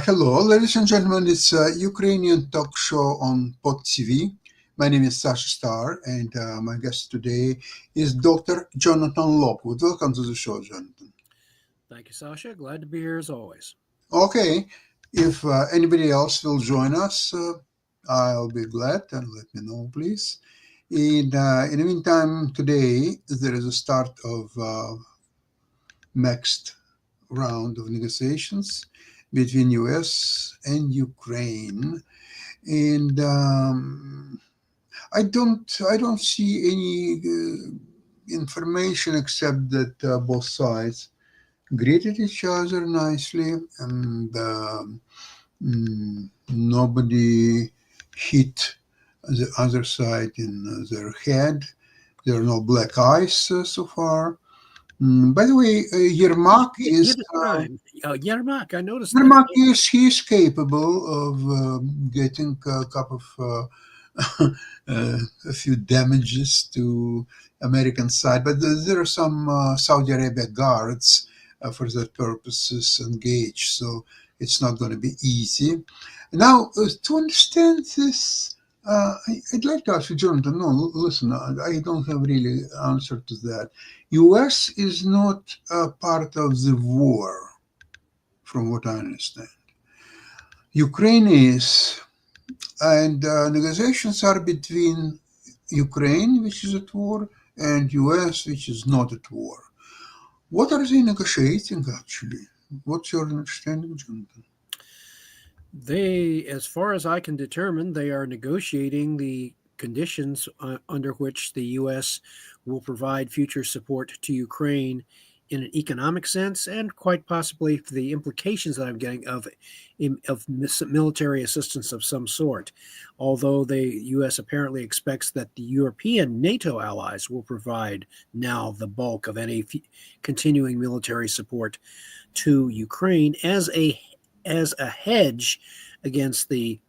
Hello, ladies and gentlemen. It's a Ukrainian talk show on POT TV. My name is Sasha Star, and my guest today is Dr. Jonathan Lockwood. Welcome to the show, Jonathan. Thank you, Sasha. Glad to be here as always. Okay, if anybody else will join us, I'll be glad, and let me know, please. In the meantime, today there is a start of next round of negotiations between US and Ukraine, and I don't see any information except that both sides greeted each other nicely, and nobody hit the other side in their head. There are no black eyes so far. By the way, Yermak is Give it time. Yermak, I noticed Yermak that. is he's capable of getting a couple of a few damages to American side, but there are some Saudi Arabia guards for that purposes engaged, so it's not going to be easy. Now, to understand this, I'd like to ask you, Jonathan. No, listen, I don't have really answer to that. U.S. is not a part of the war, from what I understand. Ukraine is, and negotiations are between Ukraine, which is at war, and US, which is not at war. What are they negotiating actually? What's your understanding, Jonathan? They, as far as I can determine, they are negotiating the conditions under which the U.S. will provide future support to Ukraine in an economic sense, and quite possibly the implications that I'm getting of military assistance of some sort. Although the U.S. apparently expects that the European NATO allies will provide now the bulk of any continuing military support to Ukraine as a hedge against the,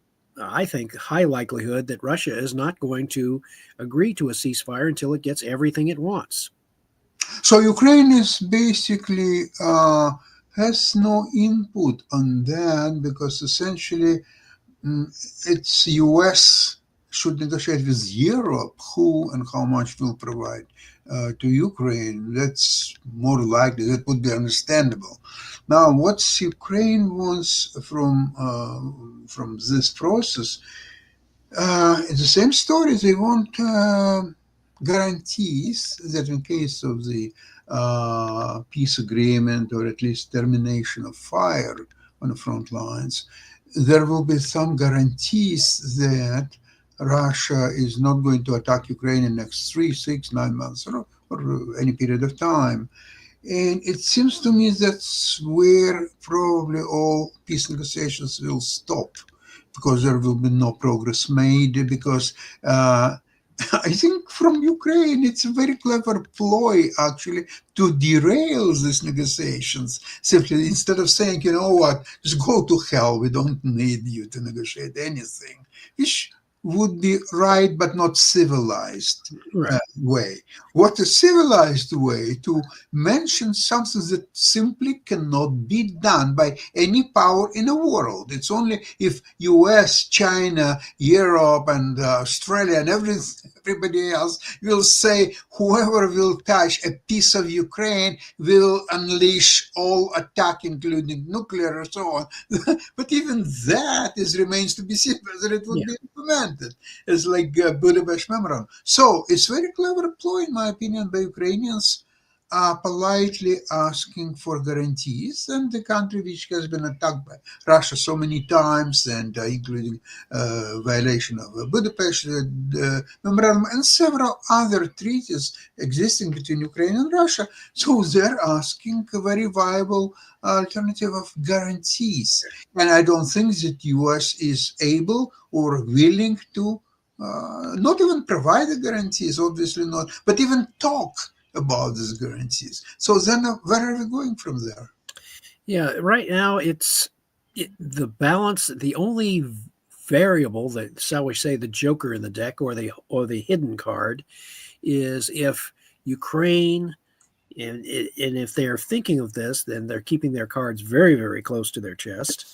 I think, high likelihood that Russia is not going to agree to a ceasefire until it gets everything it wants. So Ukraine is basically has no input on that because essentially it's US should negotiate with Europe who and how much will provide to Ukraine. That's more likely. That would be understandable. Now, what Ukraine wants from this process, it's the same story. They want guarantees that in case of the peace agreement or at least termination of fire on the front lines, there will be some guarantees that Russia is not going to attack Ukraine in the next 3, 6, 9 months or any period of time. And it seems to me that's where probably all peace negotiations will stop because there will be no progress made because I think from Ukraine, it's a very clever ploy, actually, to derail these negotiations. Simply, instead of saying, you know what, just go to hell, we don't need you to negotiate anything, which would be right but not civilized way. What a civilized way to mention something that simply cannot be done by any power in the world. It's only if US, China, Europe, and Australia and everybody else will say whoever will touch a piece of Ukraine will unleash all attack, including nuclear and so on. But even that remains to be seen whether it would be implemented. It's like Budapest Memorandum. So it's very clever ploy, in my opinion, by Ukrainians politely asking for guarantees, and the country which has been attacked by Russia so many times, and including violation of the Budapest Memorandum and several other treaties existing between Ukraine and Russia. So they're asking a very viable alternative of guarantees, and I don't think that U.S. is able or willing to not even provide the guarantees, obviously not, but even talk about these guarantees. So then, where are we going from there? Yeah, right now the balance. The only variable that, shall we say, the joker in the deck, or the hidden card, is if Ukraine, and if they are thinking of this, then they're keeping their cards very, very close to their chest.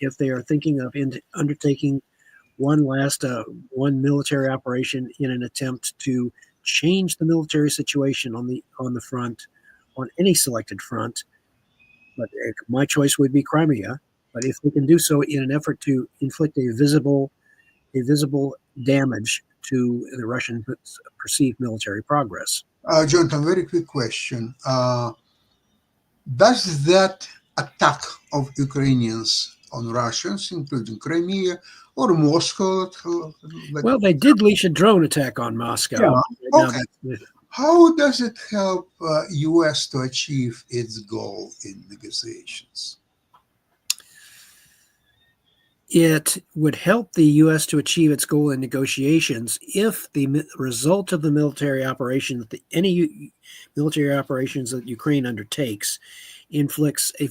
If they are thinking of undertaking one military operation in an attempt to change the military situation on the front, on any selected front, but my choice would be Crimea. But if they can do so in an effort to inflict a visible damage to the Russian perceived military progress. Jonathan, very quick question. Does that attack of Ukrainians on Russians, including Crimea or Moscow? Well, they did leash a drone attack on Moscow. Yeah. Okay. How does it help U.S. to achieve its goal in negotiations? It would help the U.S. to achieve its goal in negotiations if the result of the military operation, any military operations that Ukraine undertakes, inflicts a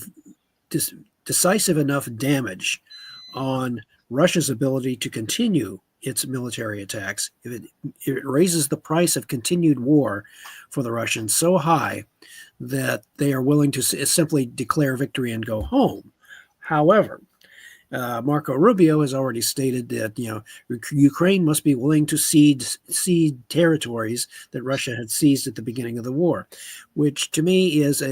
decisive enough damage on Russia's ability to continue its military attacks. If it raises the price of continued war for the Russians so high that they are willing to simply declare victory and go home. However, Marco Rubio has already stated that Ukraine must be willing to cede territories that Russia had seized at the beginning of the war, which to me is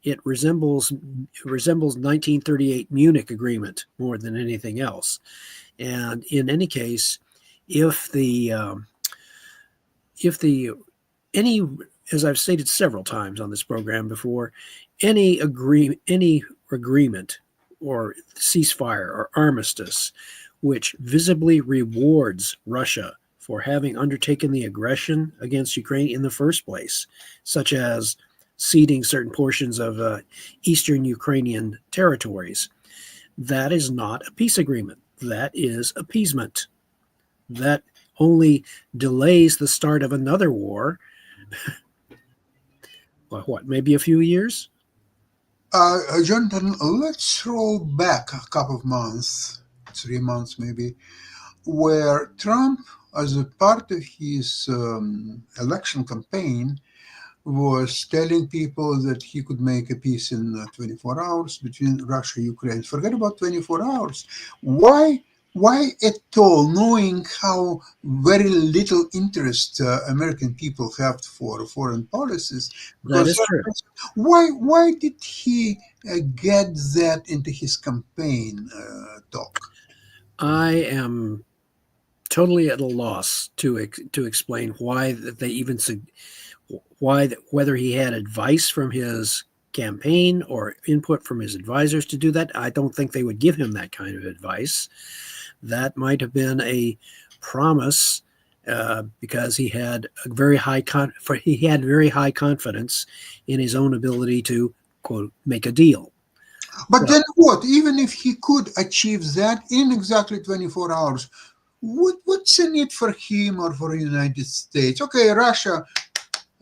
it resembles 1938 Munich Agreement more than anything else. And in any case, as I've stated several times on this program before, any agreement or ceasefire or armistice which visibly rewards Russia for having undertaken the aggression against Ukraine in the first place, such as ceding certain portions of eastern Ukrainian territories, that is not a peace agreement. That is appeasement. That only delays the start of another war. Maybe a few years? Jonathan, let's roll back a couple of months, 3 months maybe, where Trump, as a part of his election campaign, was telling people that he could make a peace in 24 hours between Russia and Ukraine. Forget about 24 hours. Why at all, knowing how very little interest American people have for foreign policies? That is true. Why did he get that into his campaign talk? I am totally at a loss to explain why they even whether he had advice from his campaign or input from his advisors to do that. I don't think they would give him that kind of advice. That might have been a promise because he had very high confidence in his own ability to, quote, make a deal. But then what? Even if he could achieve that in exactly 24 hours, what's in it for him or for the United States? Okay, Russia,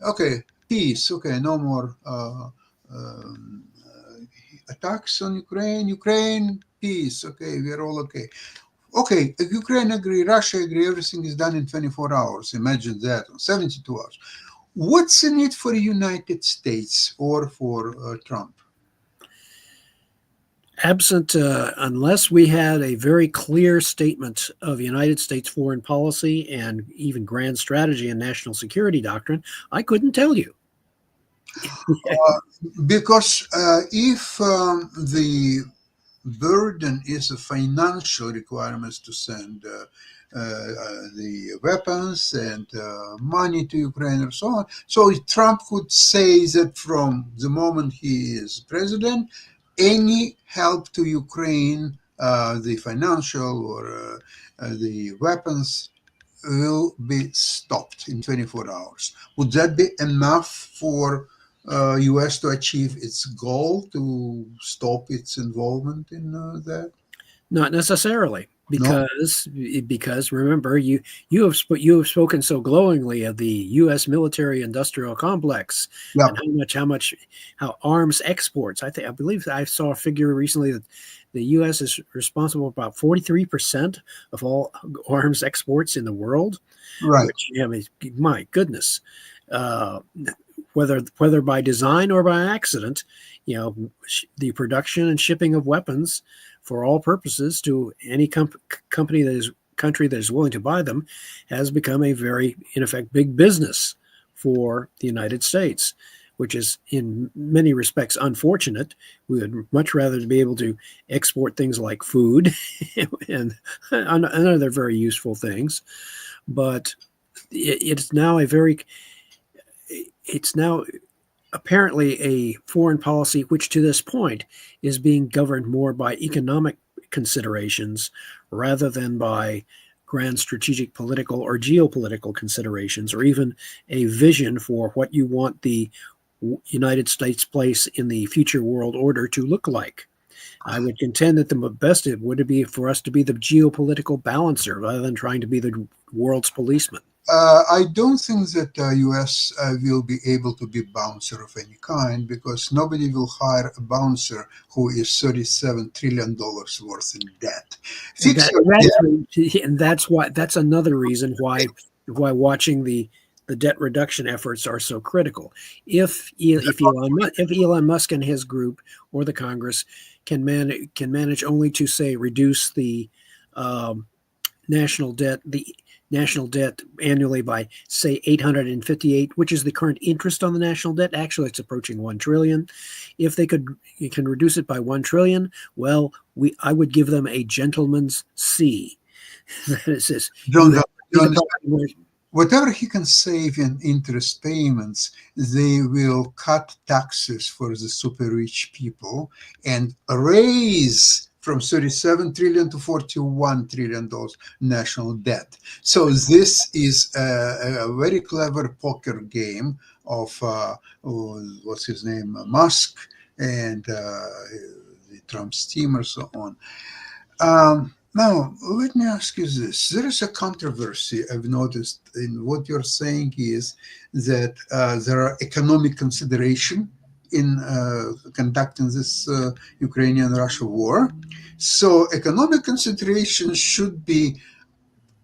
okay, peace, okay, no more attacks on Ukraine, peace, okay, we're all okay. Okay, if Ukraine agree, Russia agree, everything is done in 24 hours. Imagine that, 72 hours. What's in it for the United States or for Trump? Absent, unless we had a very clear statement of United States foreign policy and even grand strategy and national security doctrine, I couldn't tell you. Because if the burden is a financial requirements to send the weapons and money to Ukraine and so on. So Trump could say that from the moment he is president, any help to Ukraine, the financial or the weapons, will be stopped in 24 hours. Would that be enough for U.S. to achieve its goal to stop its involvement in that? Not necessarily, No. because remember, you have spoken so glowingly of the U.S. military industrial complex Yeah. and how arms exports. I believe I saw a figure recently that the U.S. is responsible for about 43% of all arms exports in the world. Right. Which, I mean, my goodness, uh, whether by design or by accident, the production and shipping of weapons for all purposes to any company country that is willing to buy them has become a very, in effect, big business for the United States, which is in many respects unfortunate. We would much rather be able to export things like food and other very useful things, but it's now it's now apparently a foreign policy which to this point is being governed more by economic considerations rather than by grand strategic political or geopolitical considerations, or even a vision for what you want the United States place in the future world order to look like. I would contend that the best it would be for us to be the geopolitical balancer rather than trying to be the world's policeman. I don't think that U.S. Will be able to be bouncer of any kind, because nobody will hire a bouncer who is $37 trillion worth in debt. And Fix your debt. that's another reason why watching the debt reduction efforts are so critical. If Elon Musk and his group or the Congress can manage only to say reduce the national debt annually by say 858, which is the current interest on the national debt. Actually, it's approaching 1 trillion. If you can reduce it by 1 trillion, well, I would give them a gentleman's C. That is, John, you whatever he can save in interest payments, they will cut taxes for the super rich people and raise from 37 trillion to 41 trillion dollars national debt. So this is a very clever poker game of what's his name, Musk, and the Trump's team, or so on. Now, let me ask you this. There is a controversy I've noticed in what you're saying, is that there are economic consideration in conducting this Ukrainian-Russia war. So economic consideration should be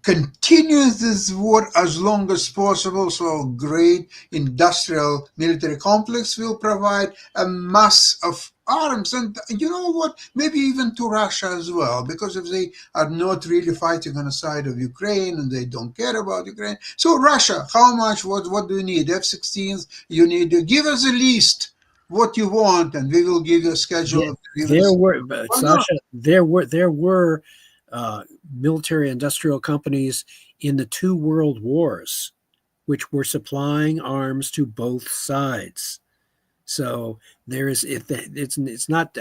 continue this war as long as possible. So great industrial military complex will provide a mass of arms, and you know what, maybe even to Russia as well, because if they are not really fighting on the side of Ukraine and they don't care about Ukraine, so Russia, how much, what do you need? F-16s, you need to give us the least what you want, and we will give you a schedule of deliveries. Sasha, there were military industrial companies in the two world wars which were supplying arms to both sides. So there is it's not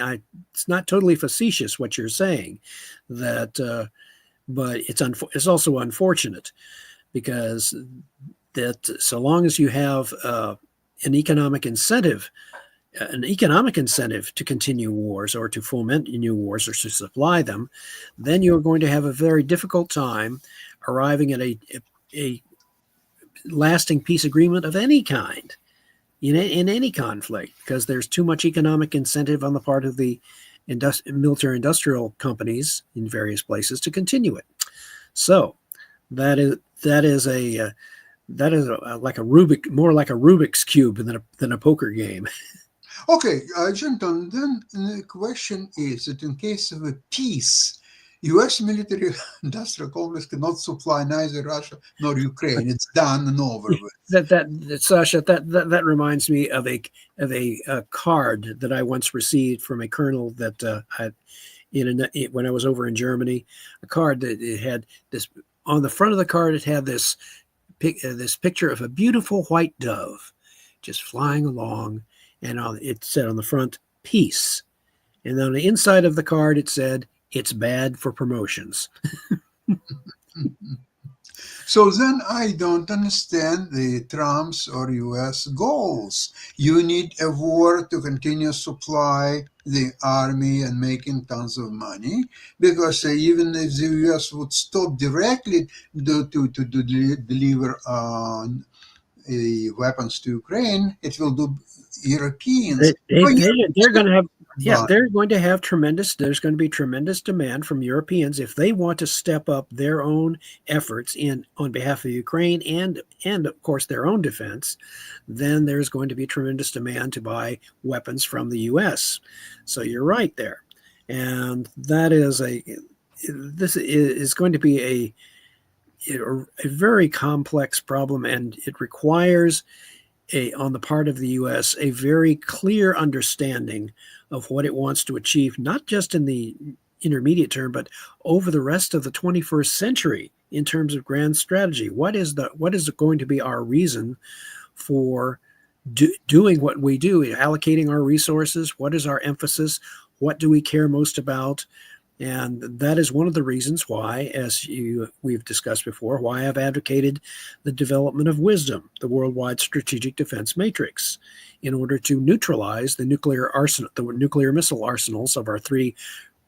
totally facetious what you're saying, that but it's also unfortunate, because that so long as you have an economic incentive to continue wars or to foment new wars or to supply them, then you're going to have a very difficult time arriving at a lasting peace agreement of any kind in any conflict, because there's too much economic incentive on the part of the military industrial companies in various places to continue it. So that is like a Rubik's cube than a poker game. Okay, Jenton, then the question is that in case of a peace, U.S. military industrial complex cannot supply neither Russia nor Ukraine. It's done and over with. Sasha, that reminds me of a card that I once received from a colonel that when I was over in Germany, a card that it had this on the front of the card, it had this this picture of a beautiful white dove just flying along, and it said on the front, "Peace." And on the inside of the card, it said, "It's bad for promotions." So then I don't understand the Trump's or US goals. You need a war to continue supply the army and making tons of money, because even if the US would stop directly to deliver weapons to Ukraine, it will do Europeans. They're going to have, yeah, But they're going to have tremendous, there's going to be tremendous demand from Europeans if they want to step up their own efforts on behalf of Ukraine and of course their own defense. Then there's going to be tremendous demand to buy weapons from the US. So you're right there. And this is going to be a very complex problem, and it requires on the part of the U.S. a very clear understanding of what it wants to achieve, not just in the intermediate term, but over the rest of the 21st century in terms of grand strategy. What is going to be our reason for doing what we do, allocating our resources? What is our emphasis? What do we care most about? And that is one of the reasons why, as we've discussed before, why I've advocated the development of WISDOM, the Worldwide Strategic Defense Matrix, in order to neutralize the nuclear missile arsenals of our three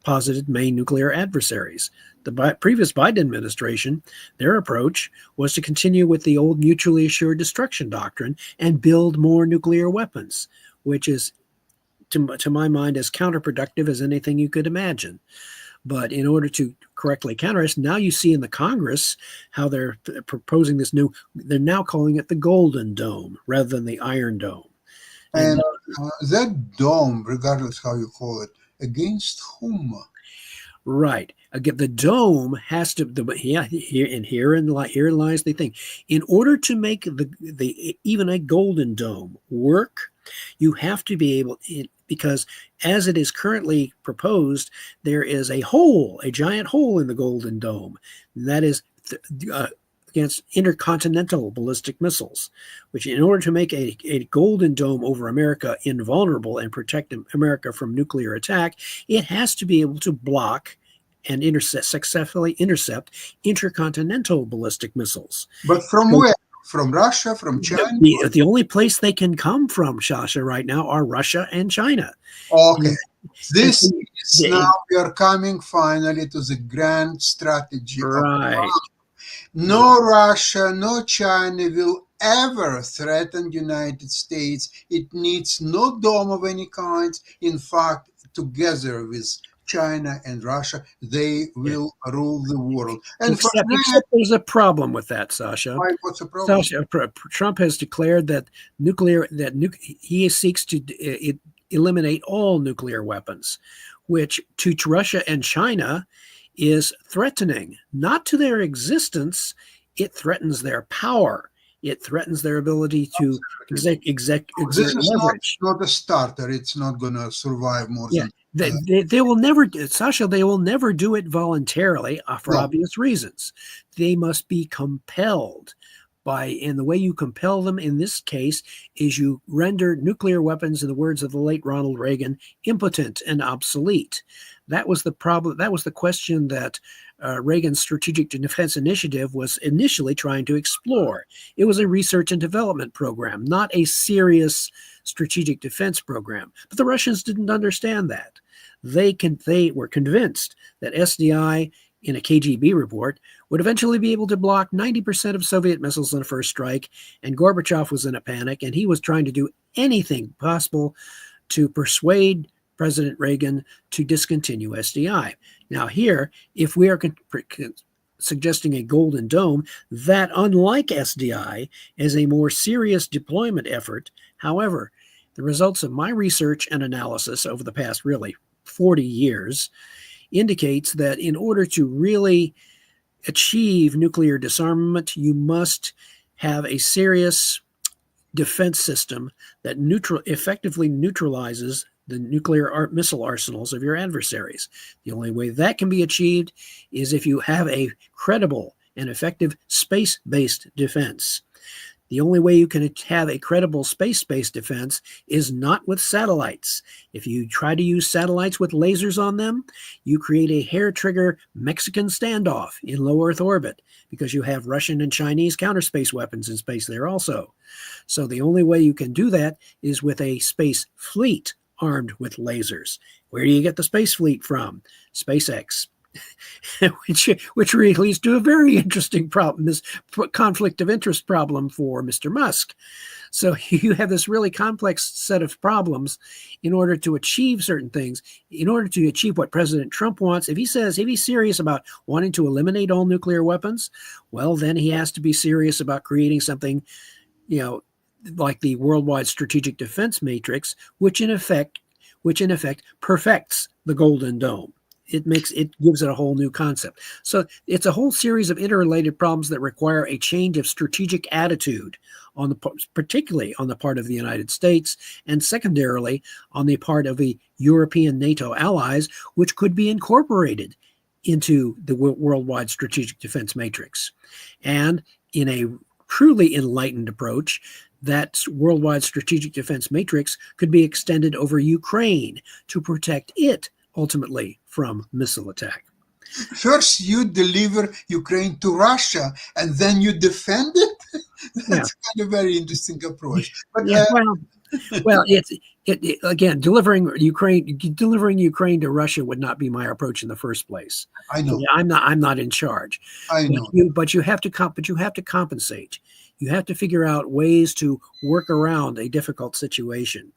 posited main nuclear adversaries. The previous Biden administration, their approach was to continue with the old mutually assured destruction doctrine and build more nuclear weapons, which is, to my mind, as counterproductive as anything you could imagine. But in order to correctly counter us, now you see in the Congress how they're proposing this they're now calling it the Golden Dome rather than the Iron Dome. And that dome, regardless how you call it, against whom? Right. Again, the dome has to. Herein lies the thing. In order to make even a Golden Dome work, you have to be able, because as it is currently proposed, there is a giant hole in the Golden Dome. And that is against intercontinental ballistic missiles, which, in order to make a Golden Dome over America invulnerable and protect America from nuclear attack, it has to be able to block and successfully intercept intercontinental ballistic missiles. But from where? From Russia, from China? The only place they can come from, Sasha, right now are Russia and China. Okay. Now we are coming finally to the grand strategy. Right. No Russia, no China will ever threaten the United States. It needs no dome of any kind. In fact, together with China and Russia, they will rule the world. And except there's a problem with that, Sasha. Why, what's the problem? Sasha, Trump has declared that he seeks to eliminate all nuclear weapons, which to Russia and China is threatening, not to their existence. It threatens their power. It threatens their ability to exert leverage. Not a starter. It's not going to survive more than. They will never, Sasha, they will never do it voluntarily for obvious reasons. They must be compelled and the way you compel them in this case is you render nuclear weapons, in the words of the late Ronald Reagan, impotent and obsolete. That was the problem. That was the question that Reagan's Strategic Defense Initiative was initially trying to explore. It was a research and development program, not a serious strategic defense program. But the Russians didn't understand that. They were convinced that SDI, in a KGB report, would eventually be able to block 90% of Soviet missiles on a first strike, and Gorbachev was in a panic, and he was trying to do anything possible to persuade President Reagan to discontinue SDI. Now here, if we are suggesting a Golden Dome, that, unlike SDI, is a more serious deployment effort. However, the results of my research and analysis over the past really 40 years indicates that in order to really achieve nuclear disarmament, you must have a serious defense system that effectively neutralizes the nuclear missile arsenals of your adversaries. The only way that can be achieved is if you have a credible and effective space-based defense. The only way you can have a credible space-based defense is not with satellites. If you try to use satellites with lasers on them, you create a hair-trigger Mexican standoff in low Earth orbit because you have Russian and Chinese counter-space weapons in space there also. So the only way you can do that is with a space fleet armed with lasers. Where do you get the space fleet from? SpaceX. which really leads to a very interesting problem, this conflict of interest problem for Mr. Musk. So you have this really complex set of problems in order to achieve certain things, in order to achieve what President Trump wants. If he's serious about wanting to eliminate all nuclear weapons, well, then he has to be serious about creating something, like the Worldwide Strategic Defense Matrix, which in effect perfects the Golden Dome. It gives it a whole new concept. So it's a whole series of interrelated problems that require a change of strategic attitude particularly on the part of the United States, and secondarily on the part of the European NATO allies, which could be incorporated into the Worldwide Strategic Defense Matrix. And in a truly enlightened approach, that Worldwide Strategic Defense Matrix could be extended over Ukraine to protect it ultimately from missile attack. First, you deliver Ukraine to Russia, and then you defend it. That's kind of a very interesting approach. But, again, delivering Ukraine to Russia would not be my approach in the first place. I know. I'm not in charge. I know. But you have to compensate. You have to figure out ways to work around a difficult situation.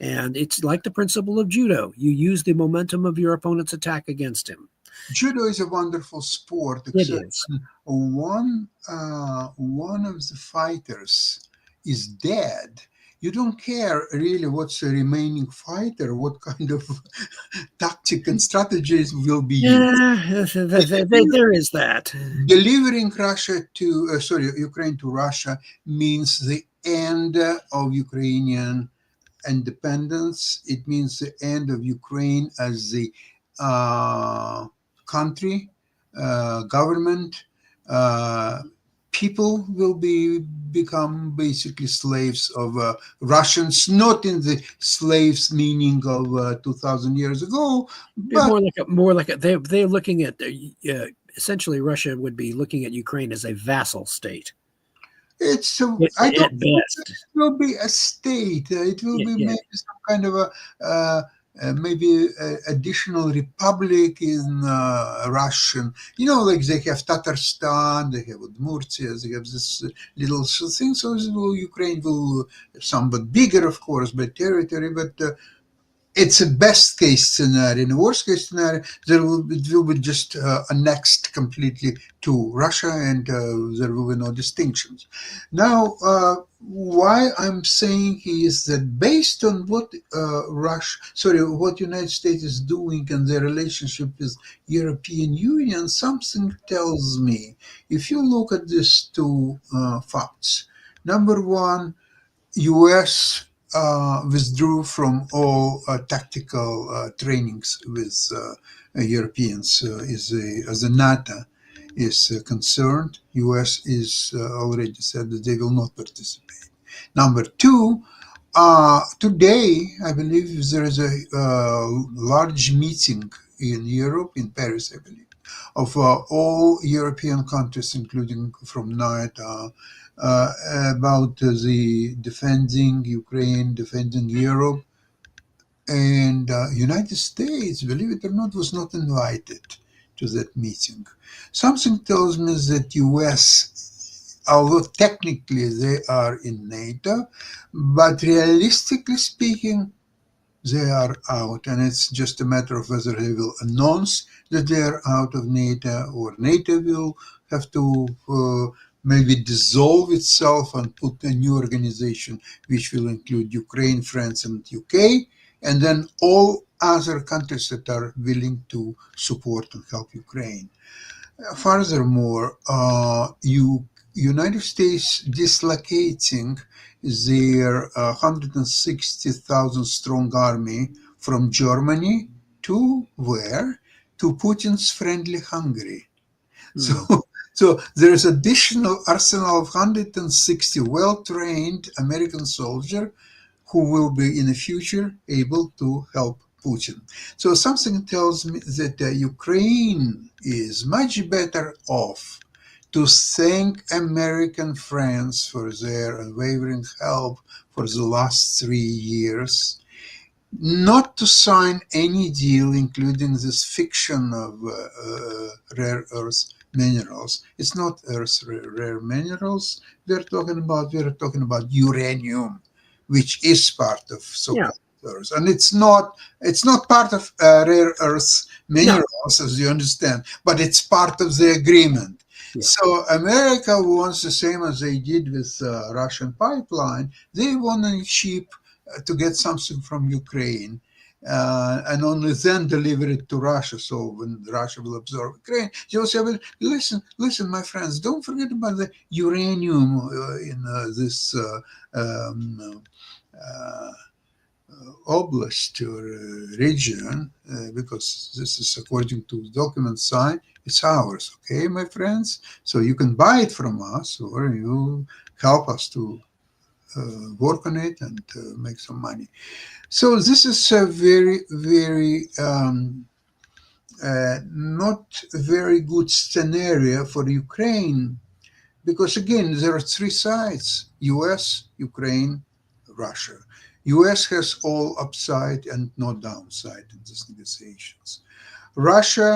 And it's like the principle of judo. You use the momentum of your opponent's attack against him. Judo is a wonderful sport. It is. One of the fighters is dead. You don't care really what's the remaining fighter, what kind of tactic and strategies will be used. There is that. Delivering Ukraine to Russia means the end of Ukrainian independence. It means the end of Ukraine as the country, government. People will become basically slaves of Russians, not in the slaves meaning of 2,000 years ago, but they're looking at essentially Russia would be looking at Ukraine as a vassal state. It will be a state. It will be maybe some kind of a maybe additional republic in Russian. Like they have Tatarstan, they have Udmurtia, they have this little thing. So Ukraine will somewhat bigger, of course, by territory, but it's a best case scenario. In a worst case scenario, it will be just annexed completely to Russia, and there will be no distinctions. Now, why I'm saying is that based on what what United States is doing and their relationship with European Union, something tells me, if you look at these two facts, number one, U.S. Withdrew from all tactical trainings with Europeans as the NATO is concerned. U.S. is already said that they will not participate. Number two, today, I believe there is a large meeting in Europe, in Paris, I believe, of all European countries, including from NATO, about the defending Ukraine, defending Europe. And United States, believe it or not, was not invited to that meeting. Something tells me that US, although technically they are in NATO, but realistically speaking, they are out. And it's just a matter of whether they will announce that they are out of NATO, or NATO will have to maybe dissolve itself and put a new organization which will include Ukraine, France, and UK, and then all other countries that are willing to support and help Ukraine. Furthermore, United States dislocating their 160,000 strong army from Germany to where? To Putin's friendly Hungary. So So there is additional arsenal of 160 well-trained American soldiers who will be in the future able to help Putin. So something tells me that Ukraine is much better off to thank American friends for their unwavering help for the last 3 years, not to sign any deal, including this fiction of rare earth minerals. It's not rare minerals we're talking about uranium, which is part of Yeah. so-called earth, and it's not part of rare earth No. minerals, as you understand, but it's part of the agreement. Yeah. So America wants the same as they did with Russian pipeline. They want a cheap to get something from Ukraine, and only then deliver it to Russia. So when Russia will absorb Ukraine, they will say, "Well, listen, my friends, don't forget about the uranium in this uh, oblast or region, because this is according to documents signed. It's ours, okay, my friends. So you can buy it from us, or you help us to work on it and make some money." So this is a very, very not very good scenario for Ukraine, because again there are three sides: U.S., Ukraine, Russia. U.S. has all upside and no downside in these negotiations. Russia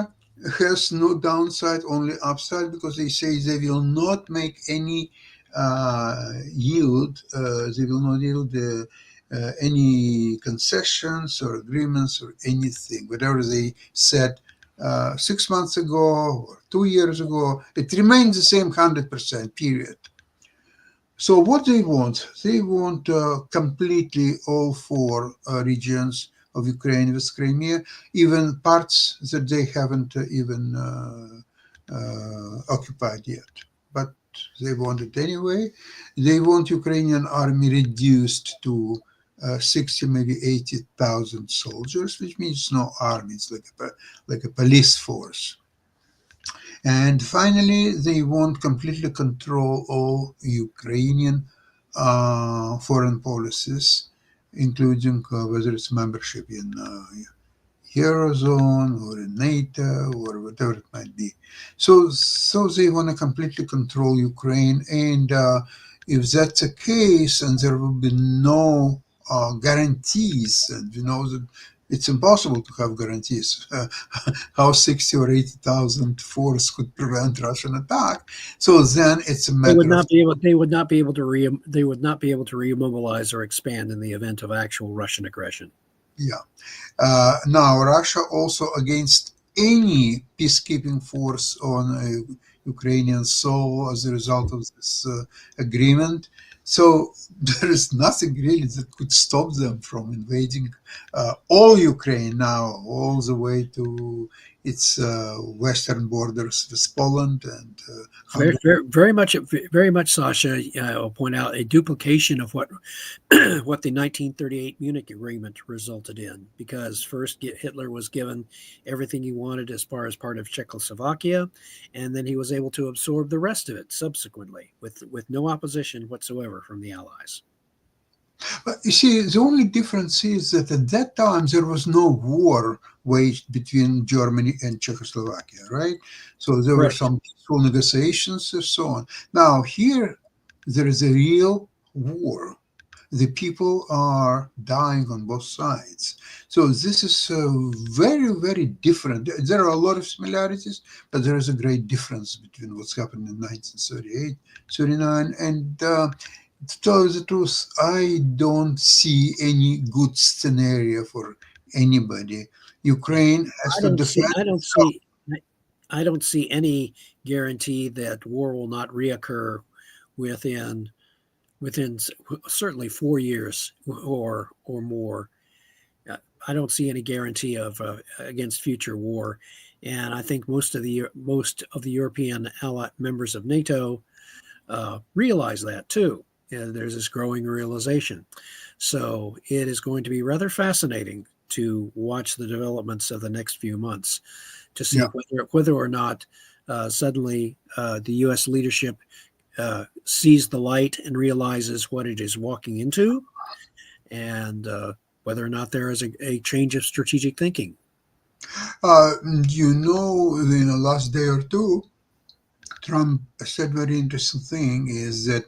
has no downside, only upside, because they say they will not make any yield. They will not yield any concessions or agreements or anything. Whatever they said 6 months ago or 2 years ago, it remains the same 100%, period. So what they want? They want completely all four regions of Ukraine with Crimea, even parts that they haven't even occupied yet. But they want it anyway. They want Ukrainian army reduced to 60, maybe 80,000 soldiers, which means no army. It's like a police force. And finally, they want completely control all Ukrainian foreign policies, including whether it's membership in Eurozone or in NATO or whatever it might be. So they want to completely control Ukraine. And if that's the case, and there will be no guarantees, and you know that it's impossible to have guarantees. How 60 or 80,000 force could prevent Russian attack? So then it's a They would matter of not be able. They would not be able to They would not be able to remobilize or expand in the event of actual Russian aggression. yeah. Now, Russia also against any peacekeeping force on Ukrainian soil as a result of this agreement. So there is nothing really that could stop them from invading all Ukraine now, all the way to its western borders with Poland and Very, Hungary. very much, Sasha. I'll point out a duplication of what what the 1938 Munich Agreement resulted in, because first Hitler was given everything he wanted as far as part of Czechoslovakia, and then he was able to absorb the rest of it subsequently with no opposition whatsoever from the Allies. But you see, the only difference is that at that time there was no war waged between Germany and Czechoslovakia, right? So there were Correct. some peaceful negotiations and so on. Now, here, there is a real war. The people are dying on both sides. So this is very, very different. There are a lot of similarities, but there is a great difference between what's happened in 1938, 39, and to tell you the truth, I don't see any good scenario for anybody. Ukraine has I to don't see. defend I don't itself. see. I don't see any guarantee that war will not reoccur within within certainly 4 years or more. I don't see any guarantee of against future war, and I think most of the European ally members of NATO realize that too. There's this growing realization. So it is going to be rather fascinating to watch the developments of the next few months to see Yeah. whether or not suddenly the U.S. leadership sees the light and realizes what it is walking into, and whether or not there is a change of strategic thinking. In the last day or two, Trump said very interesting thing is that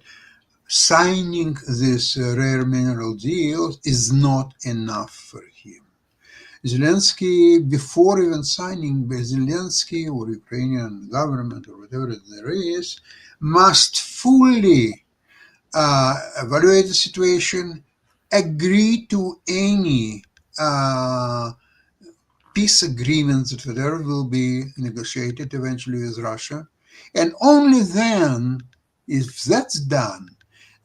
signing this rare mineral deal is not enough for him. Zelensky, before even signing, Zelensky or Ukrainian government or whatever there is, must fully evaluate the situation, agree to any peace agreements that whatever will be negotiated eventually with Russia. And only then, if that's done,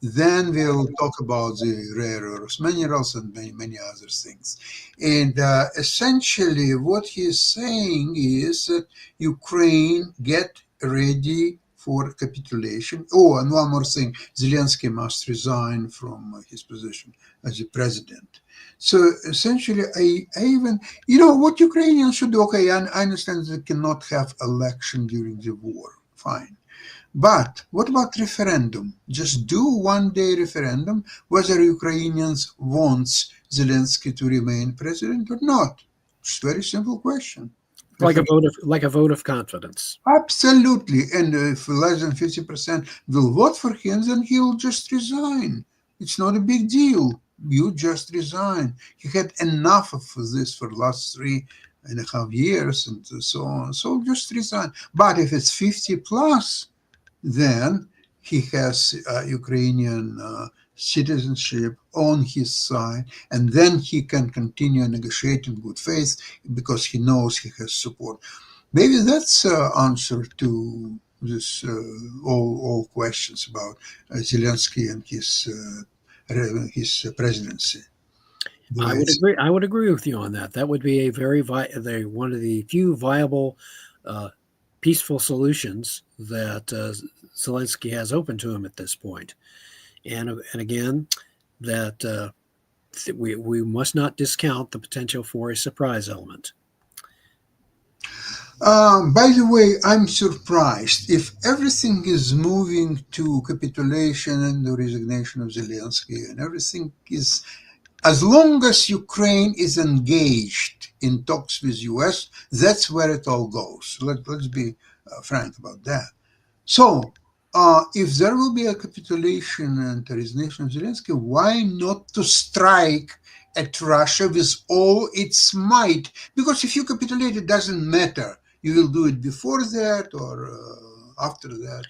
then we'll talk about the rare earth minerals and many, many other things. And essentially, what he's saying is that Ukraine get ready for capitulation. Oh, and one more thing, Zelensky must resign from his position as the president. So essentially, I even, what Ukrainians should do, okay, I understand they cannot have election during the war, fine. But what about referendum? Just do one-day referendum whether Ukrainians wants Zelensky to remain president or not. It's a very simple question. Like a vote of confidence. Absolutely. And if less than 50% will vote for him, then he'll just resign. It's not a big deal. You just resign. He had enough of this for the last 3.5 years and so on. So just resign. But if it's 50 plus, then he has Ukrainian citizenship on his side, and then he can continue negotiating good faith because he knows he has support. Maybe that's answer to this all questions about Zelensky and his presidency. I would agree with you on that. That would be a one of the few viable, peaceful solutions that Zelensky has open to him at this point. And again, that we must not discount the potential for a surprise element. By the way, I'm surprised if everything is moving to capitulation and the resignation of Zelensky and everything is, as long as Ukraine is engaged in talks with US, that's where it all goes. Let's be frank about that. So, if there will be a capitulation and the resignation of Zelensky, why not to strike at Russia with all its might? Because if you capitulate, it doesn't matter. You will do it before that or after that.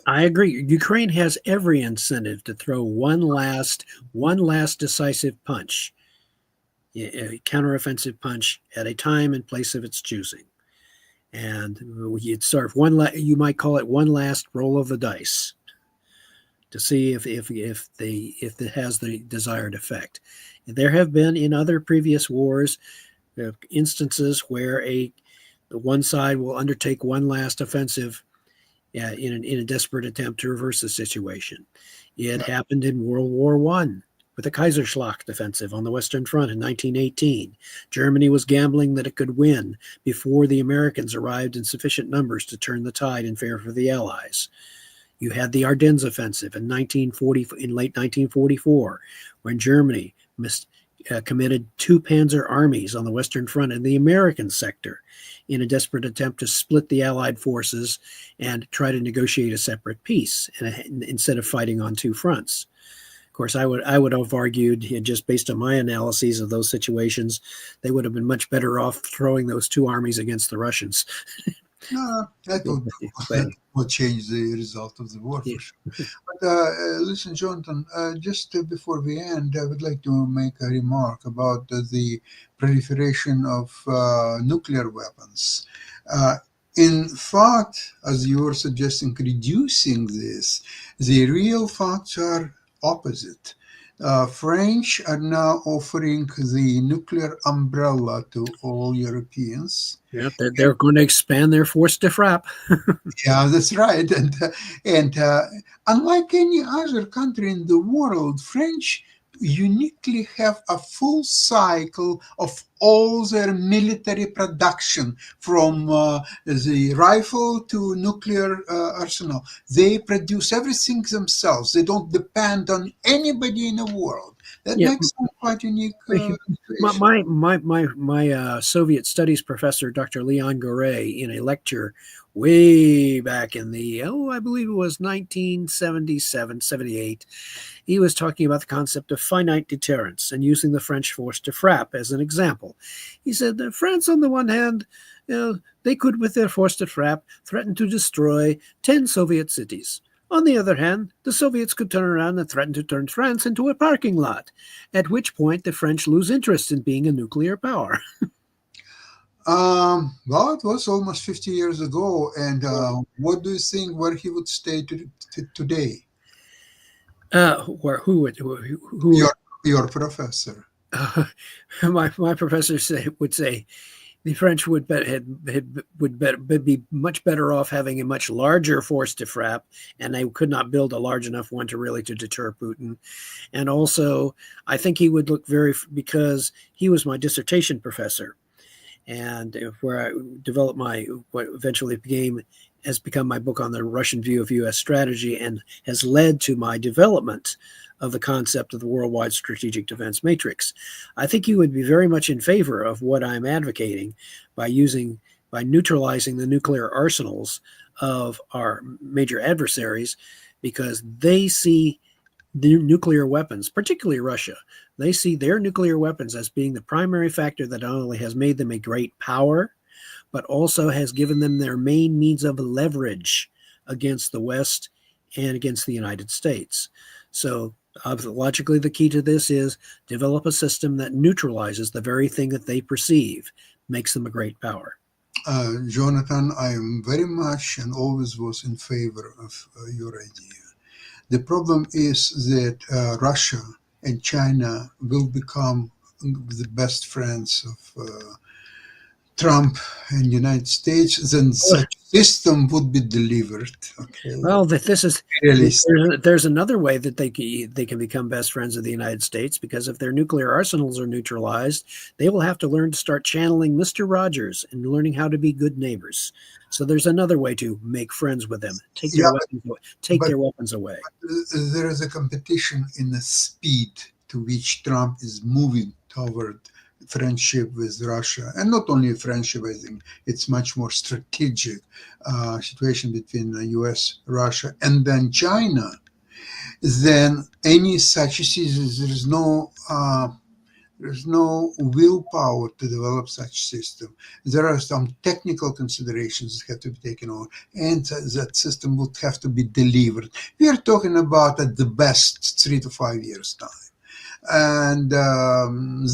I agree. Ukraine has every incentive to throw one last decisive punch, a counteroffensive punch at a time and place of its choosing. And you'd sort of you might call it one last roll of the dice to see if it has the desired effect. There have been in other previous wars instances where the one side will undertake one last offensive in a desperate attempt to reverse the situation. It happened in World War I with the Kaiserschlacht offensive on the Western Front in 1918. Germany was gambling that it could win before the Americans arrived in sufficient numbers to turn the tide in favor of the Allies. You had the Ardennes offensive in late 1944, when Germany committed 2 panzer armies on the Western Front in the American sector in a desperate attempt to split the Allied forces and try to negotiate a separate peace instead of fighting on 2 fronts. Of course, I would have argued, just based on my analyses of those situations, they would have been much better off throwing those 2 armies against the Russians. No, that will change the result of the war for sure. But listen, Jonathan, just before we end, I would like to make a remark about the proliferation of nuclear weapons. In fact, as you were suggesting, reducing this, the real facts are opposite. French are now offering the nuclear umbrella to all Europeans. Yeah, they're going to expand their force de frappe. Yeah, that's right. And unlike any other country in the world, French uniquely have a full cycle of all their military production, from the rifle to nuclear arsenal. They produce everything themselves. They don't depend on anybody in the world. That Yeah, makes them quite unique my situation. Soviet studies professor, Dr. Leon Goray, in a lecture way back in the I believe it was 1977, 78, he was talking about the concept of finite deterrence and using the French force de frappe as an example. He said that France, on the one hand, they could, with their force de frappe, threaten to destroy 10 Soviet cities. On the other hand, the Soviets could turn around and threaten to turn France into a parking lot, at which point the French lose interest in being a nuclear power. Well, it was almost 50 years ago. And what do you think where he would stay today? Where who would Your, your professor. my professor would say the French would be much better off having a much larger force de frappe, and they could not build a large enough one to deter Putin. And also, I think he would look because he was my dissertation professor, and where I developed what eventually has become my book on the Russian view of U.S. strategy, and has led to my development of the concept of the worldwide strategic defense matrix. I think he would be very much in favor of what I'm advocating by neutralizing the nuclear arsenals of our major adversaries, because they see the nuclear weapons, particularly Russia, they see their nuclear weapons as being the primary factor that not only has made them a great power, but also has given them their main means of leverage against the West and against the United States. So logically, the key to this is develop a system that neutralizes the very thing that they perceive makes them a great power. Jonathan, I am very much and always was in favor of your idea. The problem is that Russia and China will become the best friends of Trump and United States, then such system would be delivered. Okay, Well, this is really. there's another way that they can become best friends of the United States, because if their nuclear arsenals are neutralized, they will have to learn to start channeling Mr. Rogers and learning how to be good neighbors. So there's another way to make friends with them. Take their Yeah, weapons away. Take but their weapons away. there is a competition in the speed to which Trump is moving toward friendship with Russia, and not only friendship. I think it's much more strategic situation between the U.S., Russia, and then China. Then any such issues, there's no willpower to develop such system. There are some technical considerations that have to be taken on, and that system would have to be delivered. We are talking about at the best 3 to 5 years time. And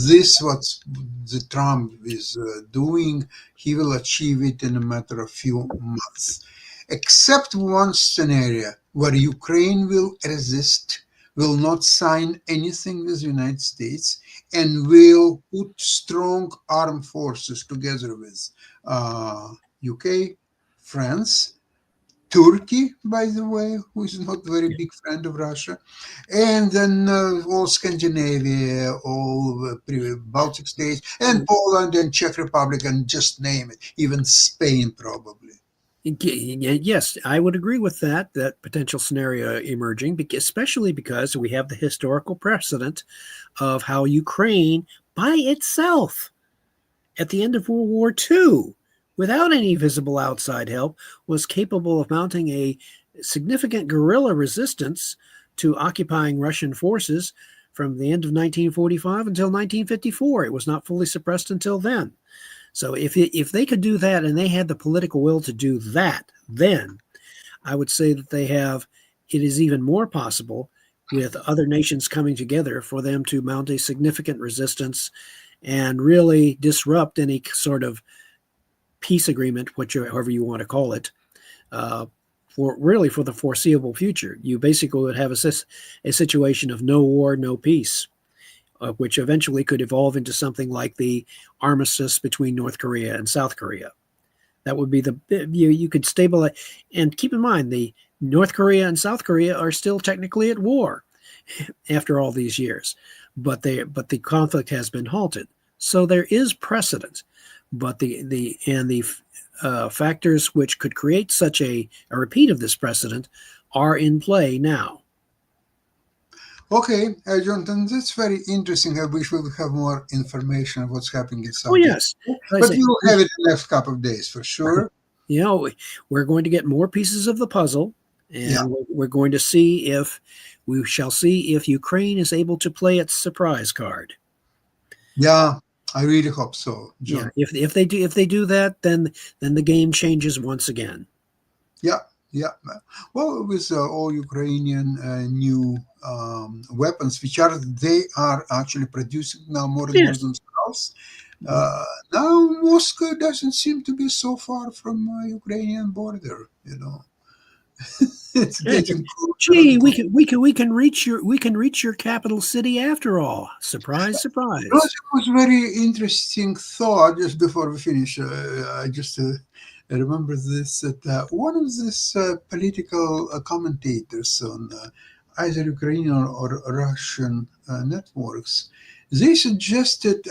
this what the Trump is doing. He will achieve it in a matter of few months, except one scenario where Ukraine will resist, will not sign anything with the United States, and will put strong armed forces together with UK, France, Turkey, by the way, who is not very big friend of Russia, and then all Scandinavia, all Baltic states, and Poland and Czech Republic, and just name it, even Spain probably. Yes, I would agree with that potential scenario emerging, especially because we have the historical precedent of how Ukraine by itself at the end of World War II, without any visible outside help, was capable of mounting a significant guerrilla resistance to occupying Russian forces from the end of 1945 until 1954. It was not fully suppressed until then. So if they could do that, and they had the political will to do that, then I would say that it is even more possible, with other nations coming together, for them to mount a significant resistance and really disrupt any sort of peace agreement, however you want to call it, for the foreseeable future. You basically would have a situation of no war, no peace, which eventually could evolve into something like the armistice between North Korea and South Korea. That would be you could stabilize. And keep in mind, the North Korea and South Korea are still technically at war. after all these years. But the conflict has been halted. So there is precedent. But the factors which could create such a repeat of this precedent are in play now. Okay, Jonathan, that's very interesting. I wish we would have more information of what's happening in South. Oh, yes. But we will have it in the next couple of days for sure. We're going to get more pieces of the puzzle, and we're going to see if Ukraine is able to play its surprise card. Yeah, I really hope so, John. Yeah, if they do that, then the game changes once again. Yeah. Well, with all Ukrainian new weapons, they are actually producing now more and more themselves. Now Moscow doesn't seem to be so far from Ukrainian border. It's getting closer. Gee, we can reach your capital city after all. Surprise, surprise. It was very interesting thought. Just before we finish, I just remember this that one of these political commentators on either Ukrainian or Russian networks, they suggested,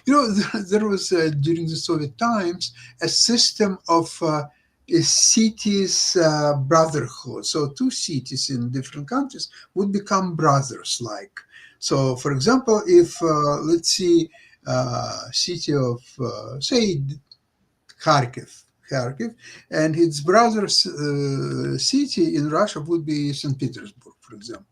there was during the Soviet times a system of cities brotherhood. So two cities in different countries would become brothers like. So, for example, if let's see, city of say Kharkiv, and its brother city in Russia would be St. Petersburg, for example.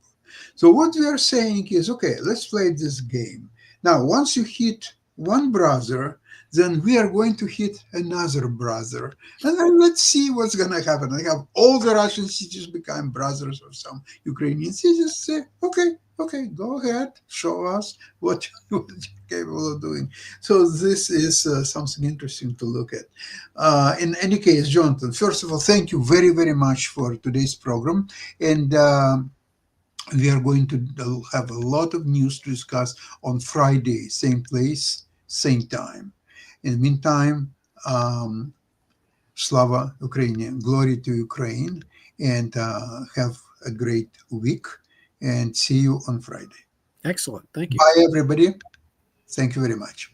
So what we are saying is, okay, let's play this game. Now, once you hit one brother, then we are going to hit another brother. And then let's see what's going to happen. I have all the Russian cities become brothers of some Ukrainian cities. Say, okay, go ahead, show us what you're capable of doing. So this is something interesting to look at. In any case, Jonathan, first of all, thank you very, very much for today's program. And we are going to have a lot of news to discuss on Friday, same place, same time. In the meantime, Slava Ukraini, glory to Ukraine, and have a great week, and see you on Friday. Excellent. Thank you. Bye, everybody. Thank you very much.